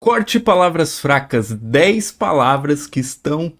Corte palavras fracas, 10 palavras que estão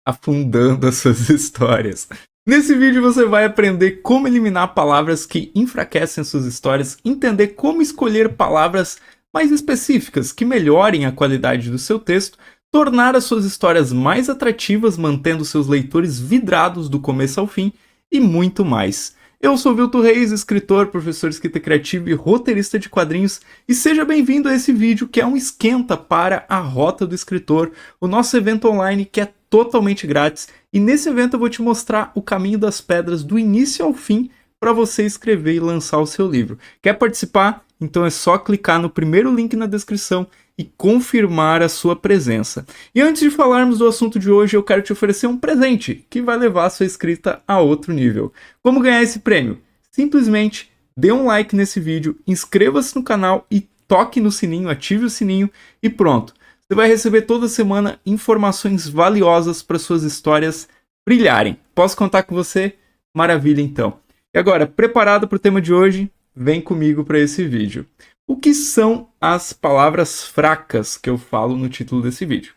afundando as suas histórias. Nesse vídeo você vai aprender como eliminar palavras que enfraquecem as suas histórias, entender como escolher palavras mais específicas que melhorem a qualidade do seu texto, tornar as suas histórias mais atrativas, mantendo seus leitores vidrados do começo ao fim e muito mais. Eu sou Vilto Reis, escritor, professor de escrita criativa e roteirista de quadrinhos, e seja bem-vindo a esse vídeo que é um esquenta para a Rota do Escritor, o nosso evento online que é totalmente grátis, e nesse evento eu vou te mostrar o caminho das pedras do início ao fim para você escrever e lançar o seu livro. Quer participar? Então é só clicar no primeiro link na descrição e confirmar a sua presença. E antes de falarmos do assunto de hoje, eu quero te oferecer um presente que vai levar a sua escrita a outro nível. Como ganhar esse prêmio? Simplesmente dê um like nesse vídeo, inscreva-se no canal e toque no sininho, ative o sininho e pronto. Você vai receber toda semana informações valiosas para suas histórias brilharem. Posso contar com você? Maravilha então. E agora, preparado para o tema de hoje? Vem comigo para esse vídeo. O que são as palavras fracas que eu falo no título desse vídeo?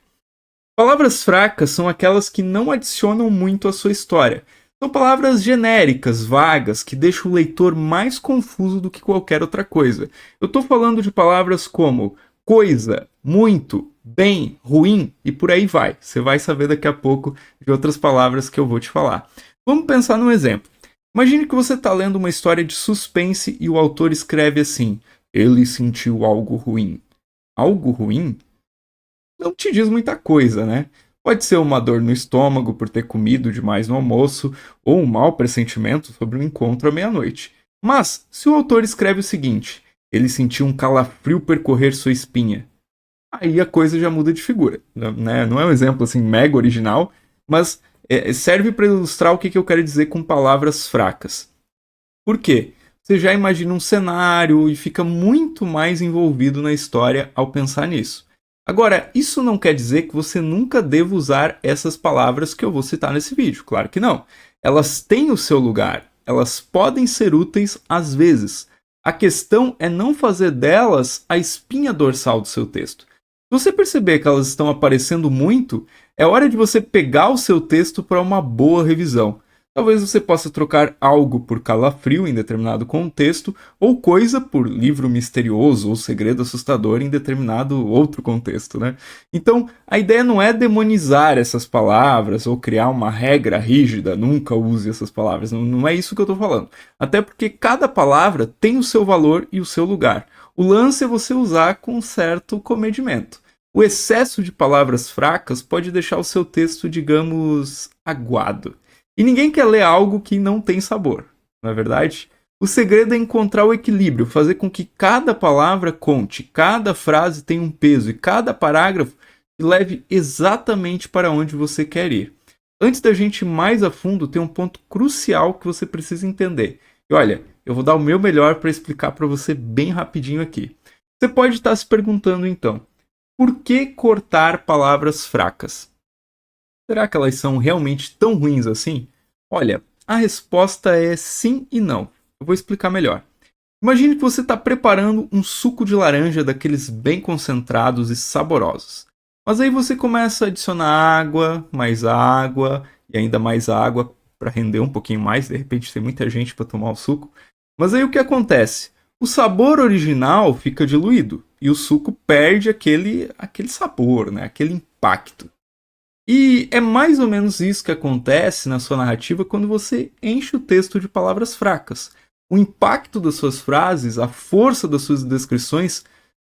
Palavras fracas são aquelas que não adicionam muito à sua história. São palavras genéricas, vagas, que deixam o leitor mais confuso do que qualquer outra coisa. Eu estou falando de palavras como coisa, muito, bem, ruim e por aí vai. Você vai saber daqui a pouco de outras palavras que eu vou te falar. Vamos pensar num exemplo. Imagine que você está lendo uma história de suspense e o autor escreve assim: ele sentiu algo ruim. Algo ruim? Não te diz muita coisa, né? Pode ser uma dor no estômago por ter comido demais no almoço, ou um mau pressentimento sobre um encontro à meia-noite. Mas, se o autor escreve o seguinte: ele sentiu um calafrio percorrer sua espinha, aí a coisa já muda de figura, né? Não é um exemplo assim mega original, mas serve para ilustrar o que eu quero dizer com palavras fracas. Por quê? Você já imagina um cenário e fica muito mais envolvido na história ao pensar nisso. Agora, isso não quer dizer que você nunca deva usar essas palavras que eu vou citar nesse vídeo. Claro que não. Elas têm o seu lugar. Elas podem ser úteis às vezes. A questão é não fazer delas a espinha dorsal do seu texto. Se você perceber que elas estão aparecendo muito, é hora de você pegar o seu texto para uma boa revisão. Talvez você possa trocar algo por calafrio em determinado contexto, ou coisa por livro misterioso ou segredo assustador em determinado outro contexto, né? Então, a ideia não é demonizar essas palavras ou criar uma regra rígida, nunca use essas palavras, não é isso que eu estou falando. Até porque cada palavra tem o seu valor e o seu lugar. O lance é você usar com certo comedimento. O excesso de palavras fracas pode deixar o seu texto, digamos, aguado. E ninguém quer ler algo que não tem sabor, não é verdade? O segredo é encontrar o equilíbrio, fazer com que cada palavra conte, cada frase tenha um peso e cada parágrafo te leve exatamente para onde você quer ir. Antes da gente ir mais a fundo, tem um ponto crucial que você precisa entender. E olha, eu vou dar o meu melhor para explicar para você bem rapidinho aqui. Você pode estar se perguntando então: por que cortar palavras fracas? Será que elas são realmente tão ruins assim? Olha, a resposta é sim e não. Eu vou explicar melhor. Imagine que você está preparando um suco de laranja daqueles bem concentrados e saborosos. Mas aí você começa a adicionar água e ainda mais água para render um pouquinho mais. De repente tem muita gente para tomar o suco. Mas aí o que acontece? O sabor original fica diluído e o suco perde aquele sabor, né? Aquele impacto. E é mais ou menos isso que acontece na sua narrativa quando você enche o texto de palavras fracas. O impacto das suas frases, a força das suas descrições,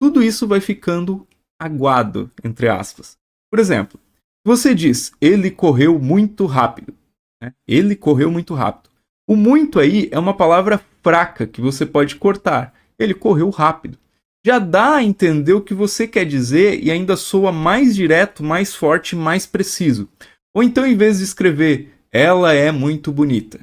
tudo isso vai ficando aguado, entre aspas. Por exemplo, você diz, ele correu muito rápido. Né? Ele correu muito rápido. O muito aí é uma palavra fraca que você pode cortar. Ele correu rápido. Já dá a entender o que você quer dizer e ainda soa mais direto, mais forte, mais preciso. Ou então, em vez de escrever, ela é muito bonita,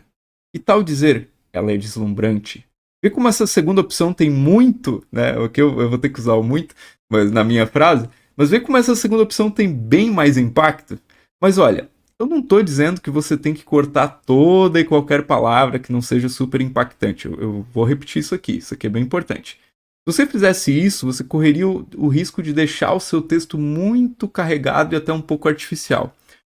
que tal dizer, ela é deslumbrante? Vê como essa segunda opção tem muito, né? O que eu vou ter que usar o muito mas na minha frase, mas vê como essa segunda opção tem bem mais impacto. Mas olha, eu não estou dizendo que você tem que cortar toda e qualquer palavra que não seja super impactante. Eu vou repetir isso aqui é bem importante. Se você fizesse isso, você correria o risco de deixar o seu texto muito carregado e até um pouco artificial.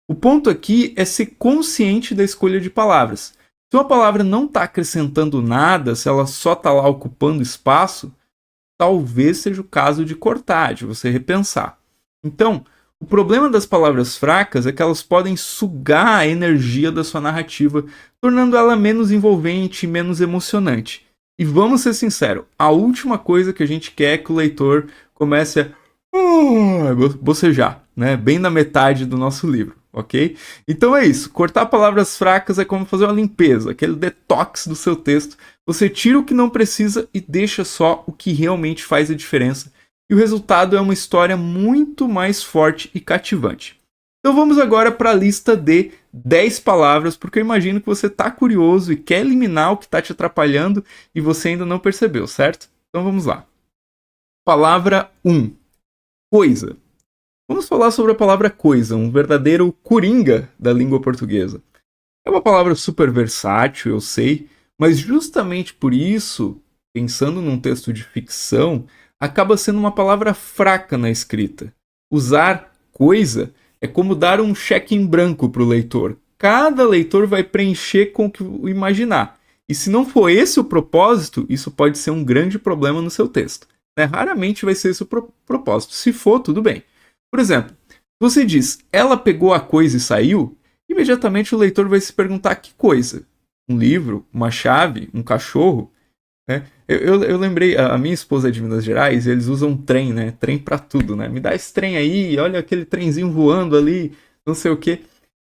O ponto aqui é ser consciente da escolha de palavras. Se uma palavra não está acrescentando nada, se ela só está lá ocupando espaço, talvez seja o caso de cortar, de você repensar. Então, o problema das palavras fracas é que elas podem sugar a energia da sua narrativa, tornando ela menos envolvente e menos emocionante. E vamos ser sinceros, a última coisa que a gente quer é que o leitor comece a bocejar, né? Bem na metade do nosso livro, ok? Então é isso, cortar palavras fracas é como fazer uma limpeza, aquele detox do seu texto. Você tira o que não precisa e deixa só o que realmente faz a diferença. E o resultado é uma história muito mais forte e cativante. Então vamos agora para a lista de 10 palavras, porque eu imagino que você está curioso e quer eliminar o que está te atrapalhando e você ainda não percebeu, certo? Então vamos lá. Palavra 1. Coisa. Vamos falar sobre a palavra coisa, um verdadeiro coringa da língua portuguesa. É uma palavra super versátil, eu sei, mas justamente por isso, pensando num texto de ficção, acaba sendo uma palavra fraca na escrita. Usar coisa é como dar um cheque em branco para o leitor. Cada leitor vai preencher com o que imaginar. E se não for esse o propósito, isso pode ser um grande problema no seu texto. Né? Raramente vai ser esse o propósito. Se for, tudo bem. Por exemplo, você diz, ela pegou a coisa e saiu, imediatamente o leitor vai se perguntar que coisa? Um livro? Uma chave? Um cachorro? Né? Eu lembrei, a minha esposa é de Minas Gerais, eles usam trem, né? Trem pra tudo, né? Me dá esse trem aí, olha aquele trenzinho voando ali, não sei o quê.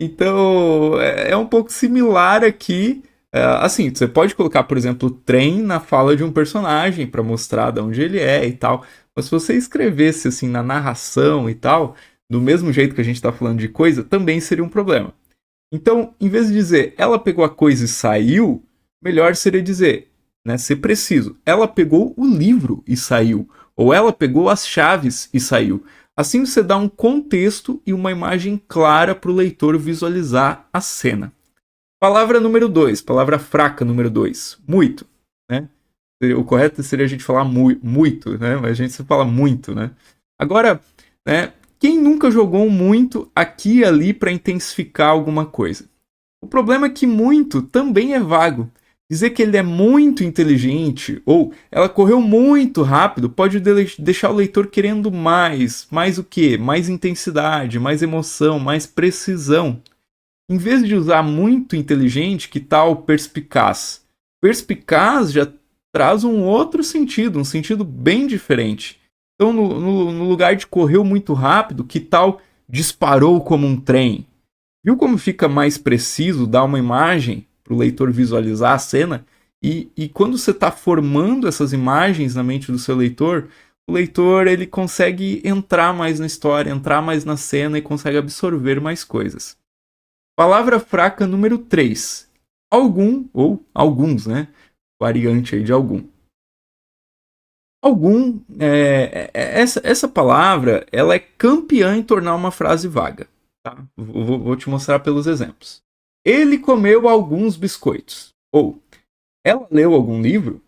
Então, é um pouco similar aqui. Assim, você pode colocar, por exemplo, trem na fala de um personagem para mostrar de onde ele é e tal. Mas se você escrevesse assim na narração e tal, do mesmo jeito que a gente está falando de coisa, também seria um problema. Então, em vez de dizer ela pegou a coisa e saiu, melhor seria dizer, né, ser preciso, ela pegou o livro e saiu, ou ela pegou as chaves e saiu. Assim você dá um contexto e uma imagem clara para o leitor visualizar a cena. Palavra número 2, palavra fraca número 2, muito, né? O correto seria a gente falar muito, né? Mas a gente se fala muito, né? Agora, né? Quem nunca jogou um muito aqui e ali para intensificar alguma coisa? O problema é que muito também é vago. Dizer que ele é muito inteligente ou ela correu muito rápido pode deixar o leitor querendo mais. Mais o quê? Mais intensidade, mais emoção, mais precisão. Em vez de usar muito inteligente, que tal perspicaz? Perspicaz já traz um outro sentido, um sentido bem diferente. Então, no lugar de correu muito rápido, que tal disparou como um trem? Viu como fica mais preciso, dá uma imagem para o leitor visualizar a cena? E quando você está formando essas imagens na mente do seu leitor, o leitor ele consegue entrar mais na história, entrar mais na cena e consegue absorver mais coisas. Palavra fraca número 3. Algum, ou alguns, né? Variante aí de algum. Algum, essa palavra, ela é campeã em tornar uma frase vaga. Tá? Vou te mostrar pelos exemplos. Ele comeu alguns biscoitos. Ou, ela leu algum livro?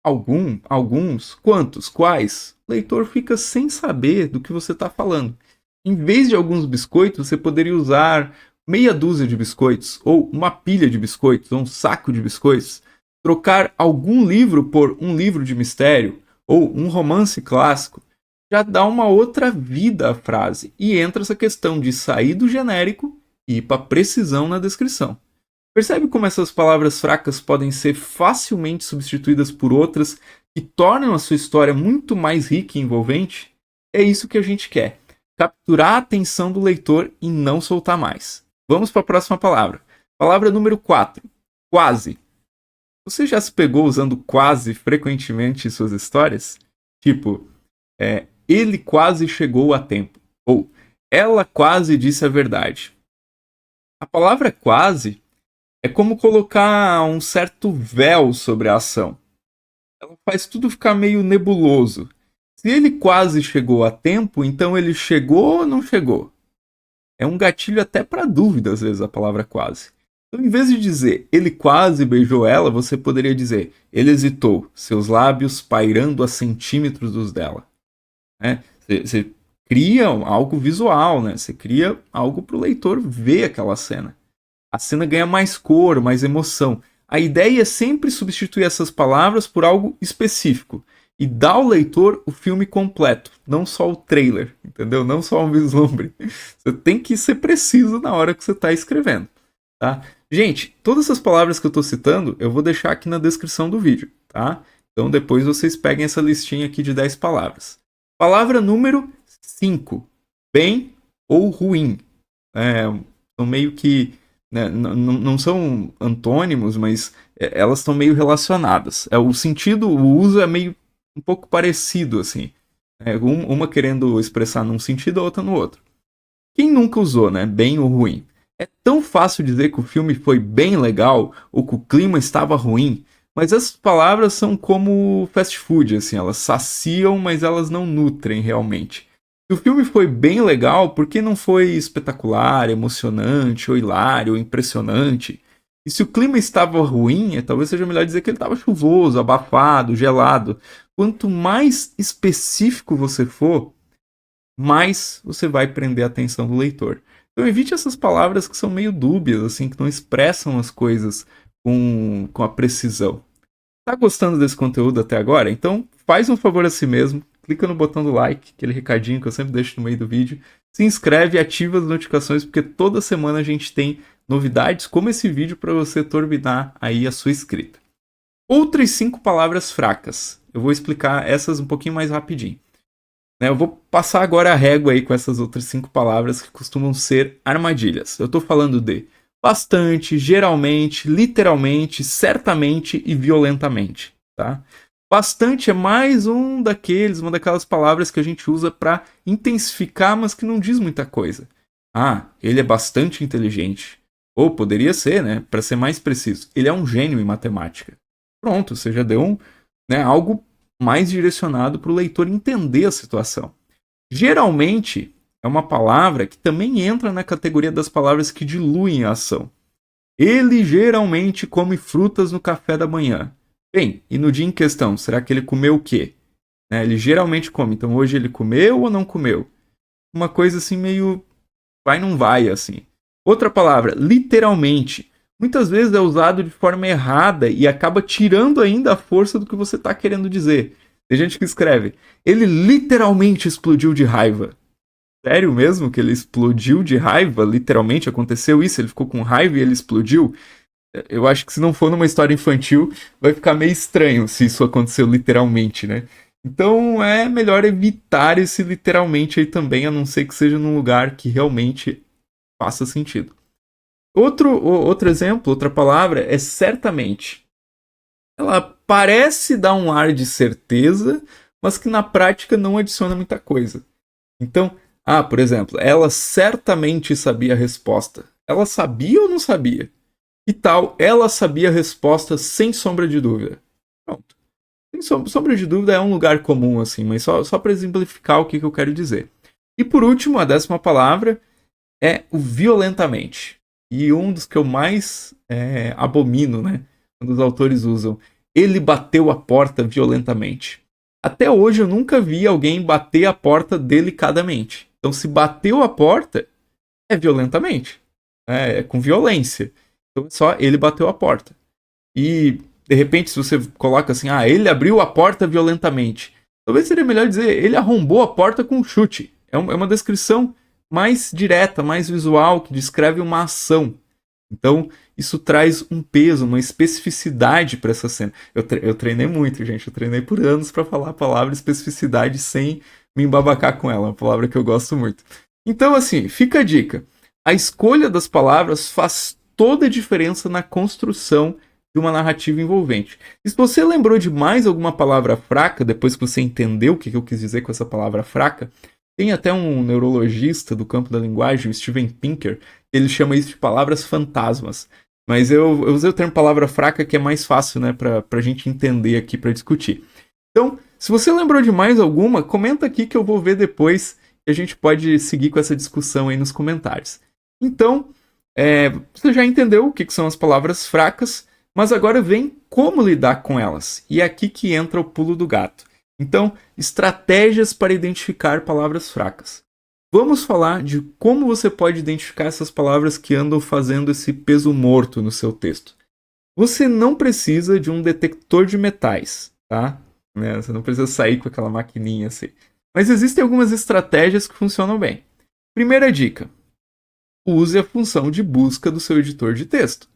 Alguns, quantos, quais? O leitor fica sem saber do que você está falando. Em vez de alguns biscoitos, você poderia usar meia dúzia de biscoitos, ou uma pilha de biscoitos, ou um saco de biscoitos. Trocar algum livro por um livro de mistério, ou um romance clássico, já dá uma outra vida à frase. E entra essa questão de sair do genérico e ir para precisão na descrição. Percebe como essas palavras fracas podem ser facilmente substituídas por outras que tornam a sua história muito mais rica e envolvente? É isso que a gente quer. Capturar a atenção do leitor e não soltar mais. Vamos para a próxima palavra. Palavra número 4. Quase. Você já se pegou usando quase frequentemente em suas histórias? Tipo, ele quase chegou a tempo. Ou, ela quase disse a verdade. A palavra quase é como colocar um certo véu sobre a ação. Ela faz tudo ficar meio nebuloso. Se ele quase chegou a tempo, então ele chegou ou não chegou? É um gatilho até para dúvida, às vezes, a palavra quase. Então, em vez de dizer ele quase beijou ela, você poderia dizer ele hesitou, seus lábios pairando a centímetros dos dela. Né? Você cria algo visual, né? Você cria algo para o leitor ver aquela cena. A cena ganha mais cor, mais emoção. A ideia é sempre substituir essas palavras por algo específico e dar ao leitor o filme completo, não só o trailer, entendeu? Não só um vislumbre. Você tem que ser preciso na hora que você está escrevendo, tá? Gente, todas essas palavras que eu estou citando, eu vou deixar aqui na descrição do vídeo, tá? Então depois vocês peguem essa listinha aqui de 10 palavras. Palavra número 5. Bem ou ruim. São meio que... Né, não são antônimos, mas elas estão meio relacionadas. O sentido, o uso é meio um pouco parecido, assim. Uma querendo expressar num sentido, a outra no outro. Quem nunca usou, né? Bem ou ruim? É tão fácil dizer que o filme foi bem legal ou que o clima estava ruim, mas essas palavras são como fast food, assim, elas saciam, mas elas não nutrem realmente. Se o filme foi bem legal, por que não foi espetacular, emocionante, ou hilário, ou impressionante? E se o clima estava ruim, talvez seja melhor dizer que ele estava chuvoso, abafado, gelado. Quanto mais específico você for, mais você vai prender a atenção do leitor. Então evite essas palavras que são meio dúbias, assim, que não expressam as coisas com a precisão. Tá gostando desse conteúdo até agora? Então faz um favor a si mesmo, clica no botão do like, aquele recadinho que eu sempre deixo no meio do vídeo, se inscreve e ativa as notificações, porque toda semana a gente tem novidades como esse vídeo para você turbinar aí a sua escrita. Outras 5 palavras fracas. Eu vou explicar essas um pouquinho mais rapidinho. Eu vou passar agora a régua aí com essas outras 5 palavras que costumam ser armadilhas. Eu estou falando de bastante, geralmente, literalmente, certamente e violentamente, tá? Bastante é mais uma daquelas palavras que a gente usa para intensificar, mas que não diz muita coisa. Ah, ele é bastante inteligente. Ou poderia ser, né? Para ser mais preciso, ele é um gênio em matemática. Pronto, você já deu algo mais direcionado para o leitor entender a situação. Geralmente, é uma palavra que também entra na categoria das palavras que diluem a ação. Ele geralmente come frutas no café da manhã. Bem, e no dia em questão, será que ele comeu o quê? Ele geralmente come, então hoje ele comeu ou não comeu? Uma coisa assim meio vai não vai, assim. Outra palavra, literalmente. Muitas vezes é usado de forma errada e acaba tirando ainda a força do que você está querendo dizer. Tem gente que escreve, ele literalmente explodiu de raiva. Sério mesmo que ele explodiu de raiva? Literalmente aconteceu isso? Ele ficou com raiva e ele explodiu? Eu acho que se não for numa história infantil, vai ficar meio estranho se isso aconteceu literalmente, né? Então é melhor evitar esse literalmente aí também, a não ser que seja num lugar que realmente faça sentido. Outro exemplo, outra palavra é certamente. Ela parece dar um ar de certeza, mas que na prática não adiciona muita coisa. Então, por exemplo, ela certamente sabia a resposta. Ela sabia ou não sabia? E tal, ela sabia a resposta sem sombra de dúvida. Pronto. Sem sombra de dúvida é um lugar comum, assim, mas só para exemplificar o que eu quero dizer. E por último, a 10ª palavra é o violentamente. E um dos que eu mais abomino, né? Quando os autores usam. Ele bateu a porta violentamente. Até hoje eu nunca vi alguém bater a porta delicadamente. Então, se bateu a porta, é violentamente. É com violência. Então, é só ele bateu a porta. E, de repente, se você coloca assim, ele abriu a porta violentamente. Talvez seria melhor dizer, ele arrombou a porta com um chute. É uma descrição mais direta, mais visual, que descreve uma ação. Então, isso traz um peso, uma especificidade para essa cena. Eu treinei muito, gente. Eu treinei por anos para falar a palavra especificidade sem me embabacar com ela. É uma palavra que eu gosto muito. Então, assim, fica a dica. A escolha das palavras faz toda a diferença na construção de uma narrativa envolvente. E se você lembrou de mais alguma palavra fraca, depois que você entendeu o que eu quis dizer com essa palavra fraca, tem até um neurologista do campo da linguagem, o Steven Pinker, ele chama isso de palavras fantasmas. Mas eu usei o termo palavra fraca, que é mais fácil, né, pra gente entender aqui, para discutir. Então, se você lembrou de mais alguma, comenta aqui que eu vou ver depois e a gente pode seguir com essa discussão aí nos comentários. Então, Você já entendeu o que são as palavras fracas, mas agora vem como lidar com elas. E é aqui que entra o pulo do gato. Então, estratégias para identificar palavras fracas. Vamos falar de como você pode identificar essas palavras que andam fazendo esse peso morto no seu texto. Você não precisa de um detector de metais, tá? Você não precisa sair com aquela maquininha assim. Mas existem algumas estratégias que funcionam bem. Primeira dica: use a função de busca do seu editor de texto.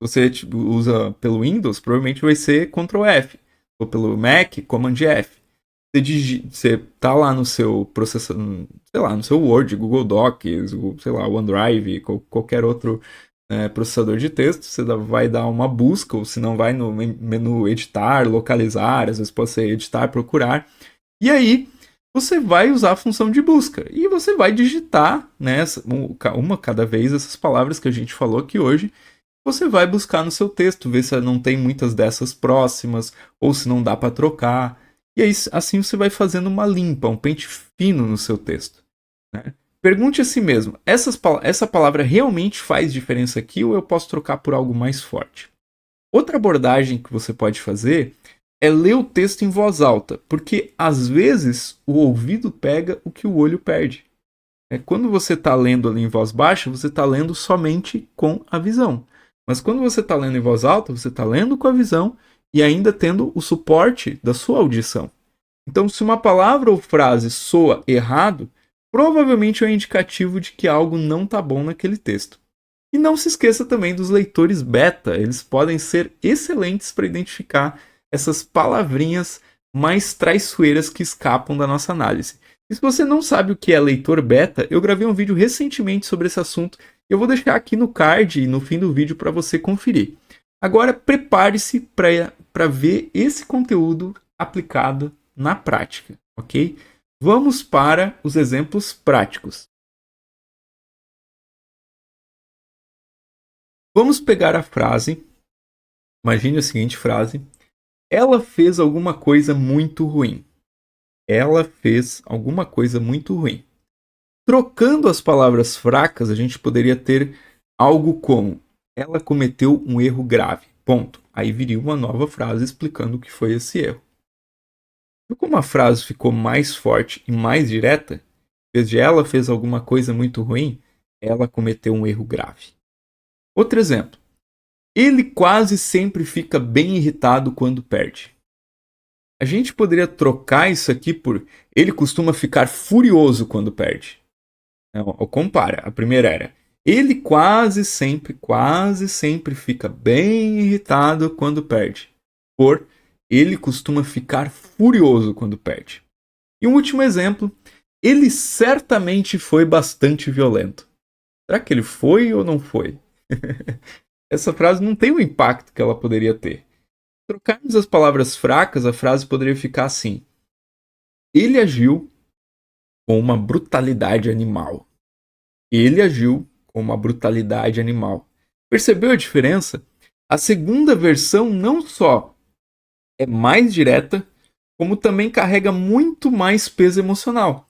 Você usa pelo Windows, provavelmente vai ser Ctrl F. Ou pelo Mac, Command F. Você tá lá no seu processador, sei lá, no seu Word, Google Docs, sei lá, OneDrive, qualquer outro processador de texto, você vai dar uma busca, ou se não vai no menu editar, localizar, às vezes pode ser editar, procurar. E aí, você vai usar a função de busca. E você vai digitar, né, uma cada vez essas palavras que a gente falou aqui hoje. Você vai buscar no seu texto, ver se não tem muitas dessas próximas, ou se não dá para trocar. E aí, assim você vai fazendo uma limpa, um pente fino no seu texto. Né? Pergunte a si mesmo, essa palavra realmente faz diferença aqui ou eu posso trocar por algo mais forte? Outra abordagem que você pode fazer é ler o texto em voz alta, porque às vezes o ouvido pega o que o olho perde. Quando você está lendo ali em voz baixa, você está lendo somente com a visão. Mas quando você está lendo em voz alta, você está lendo com a visão e ainda tendo o suporte da sua audição. Então, se uma palavra ou frase soa errado, provavelmente é um indicativo de que algo não está bom naquele texto. E não se esqueça também dos leitores beta, eles podem ser excelentes para identificar essas palavrinhas mais traiçoeiras que escapam da nossa análise. E se você não sabe o que é leitor beta, eu gravei um vídeo recentemente sobre esse assunto. Eu vou deixar aqui no card e no fim do vídeo para você conferir. Agora prepare-se para ver esse conteúdo aplicado na prática, ok? Vamos para os exemplos práticos. Vamos pegar a frase. Imagine a seguinte frase: ela fez alguma coisa muito ruim. Ela fez alguma coisa muito ruim. Trocando as palavras fracas, a gente poderia ter algo como: ela cometeu um erro grave. Ponto. Aí viria uma nova frase explicando o que foi esse erro. E como a frase ficou mais forte e mais direta, em vez de ela fez alguma coisa muito ruim, ela cometeu um erro grave. Outro exemplo. Ele quase sempre fica bem irritado quando perde. A gente poderia trocar isso aqui por: ele costuma ficar furioso quando perde. Ou compara. A primeira era: ele quase sempre fica bem irritado quando perde. Por: ele costuma ficar furioso quando perde. E um último exemplo: ele certamente foi bastante violento. Será que ele foi ou não foi? Essa frase não tem o impacto que ela poderia ter. Trocarmos as palavras fracas, a frase poderia ficar assim: ele agiu com uma brutalidade animal. Ele agiu com uma brutalidade animal. Percebeu a diferença? A segunda versão não só é mais direta, como também carrega muito mais peso emocional.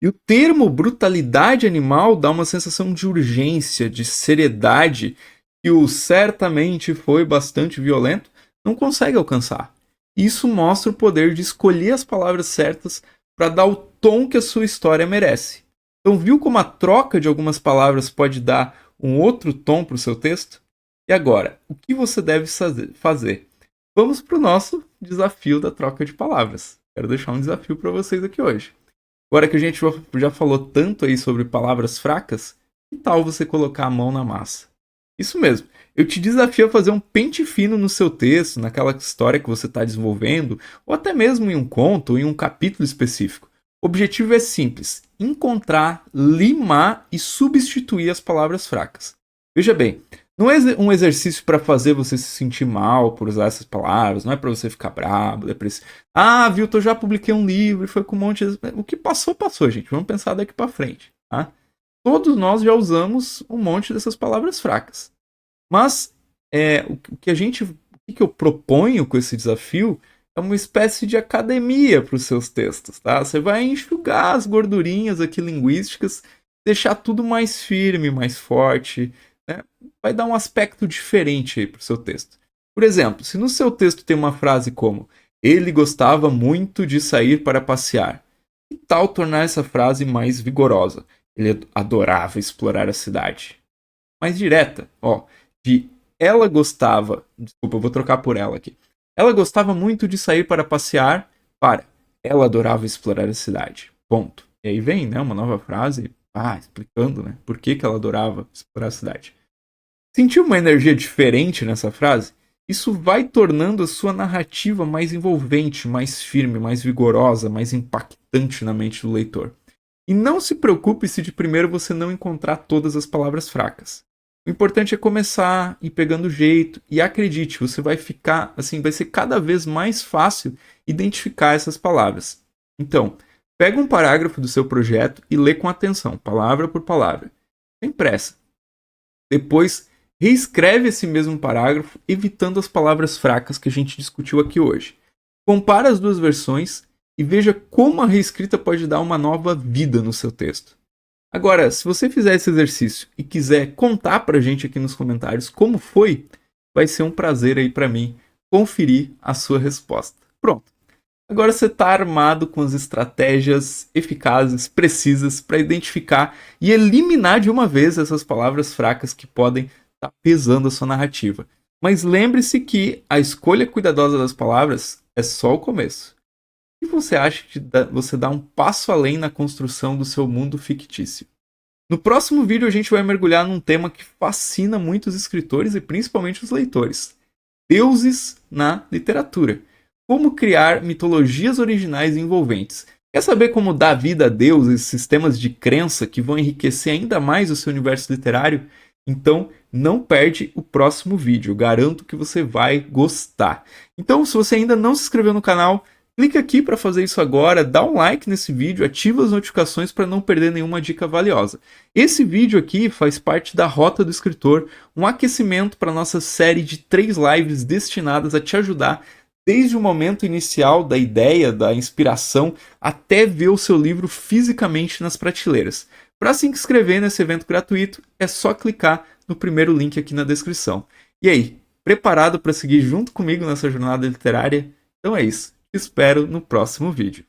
E o termo brutalidade animal dá uma sensação de urgência, de seriedade, que o certamente foi bastante violento não consegue alcançar. Isso mostra o poder de escolher as palavras certas para dar o tom que a sua história merece. Então, viu como a troca de algumas palavras pode dar um outro tom para o seu texto? E agora, o que você deve fazer? Vamos para o nosso desafio da troca de palavras. Quero deixar um desafio para vocês aqui hoje. Agora que a gente já falou tanto aí sobre palavras fracas, que tal você colocar a mão na massa? Isso mesmo, eu te desafio a fazer um pente fino no seu texto, naquela história que você está desenvolvendo, ou até mesmo em um conto ou em um capítulo específico. O objetivo é simples: encontrar, limar e substituir as palavras fracas. Veja bem, não é um exercício para fazer você se sentir mal por usar essas palavras, não é para você ficar bravo, depressivo. Ah, Vilton, eu já publiquei um livro e foi com um monte de... O que passou, passou, gente. Vamos pensar daqui para frente. Tá? Todos nós já usamos um monte dessas palavras fracas. Mas o que eu proponho com esse desafio é uma espécie de academia para os seus textos. Tá? Você vai enxugar as gordurinhas aqui linguísticas, deixar tudo mais firme, mais forte, né, vai dar um aspecto diferente aí para o seu texto. Por exemplo, se no seu texto tem uma frase como ele gostava muito de sair para passear, que tal tornar essa frase mais vigorosa? Ele adorava explorar a cidade. Mais direta, ó, de ela gostava, desculpa, eu vou trocar por ela aqui. Ela gostava muito de sair para passear, para ela adorava explorar a cidade. Ponto. E aí vem, né, uma nova frase, explicando, né, por que ela adorava explorar a cidade. Sentiu uma energia diferente nessa frase? Isso vai tornando a sua narrativa mais envolvente, mais firme, mais vigorosa, mais impactante na mente do leitor. E não se preocupe se de primeiro você não encontrar todas as palavras fracas. O importante é começar, ir pegando jeito, e acredite, você vai ficar, assim, vai ser cada vez mais fácil identificar essas palavras. Então, pega um parágrafo do seu projeto e lê com atenção, palavra por palavra, sem pressa. Depois, reescreve esse mesmo parágrafo, evitando as palavras fracas que a gente discutiu aqui hoje. Compara as duas versões e veja como a reescrita pode dar uma nova vida no seu texto. Agora, se você fizer esse exercício e quiser contar pra gente aqui nos comentários como foi, vai ser um prazer aí pra mim conferir a sua resposta. Pronto. Agora você está armado com as estratégias eficazes, precisas, para identificar e eliminar de uma vez essas palavras fracas que podem estar pesando a sua narrativa. Mas lembre-se que a escolha cuidadosa das palavras é só o começo. E você acha que você dá um passo além na construção do seu mundo fictício? No próximo vídeo a gente vai mergulhar num tema que fascina muitos escritores e principalmente os leitores: deuses na literatura. Como criar mitologias originais e envolventes. Quer saber como dar vida a deuses, sistemas de crença que vão enriquecer ainda mais o seu universo literário? Então não perde o próximo vídeo, eu garanto que você vai gostar. Então, se você ainda não se inscreveu no canal, clica aqui para fazer isso agora, dá um like nesse vídeo, ativa as notificações para não perder nenhuma dica valiosa. Esse vídeo aqui faz parte da Rota do Escritor, um aquecimento para a nossa série de 3 lives destinadas a te ajudar desde o momento inicial da ideia, da inspiração, até ver o seu livro fisicamente nas prateleiras. Para se inscrever nesse evento gratuito, é só clicar no primeiro link aqui na descrição. E aí, preparado para seguir junto comigo nessa jornada literária? Então é isso. Te espero no próximo vídeo.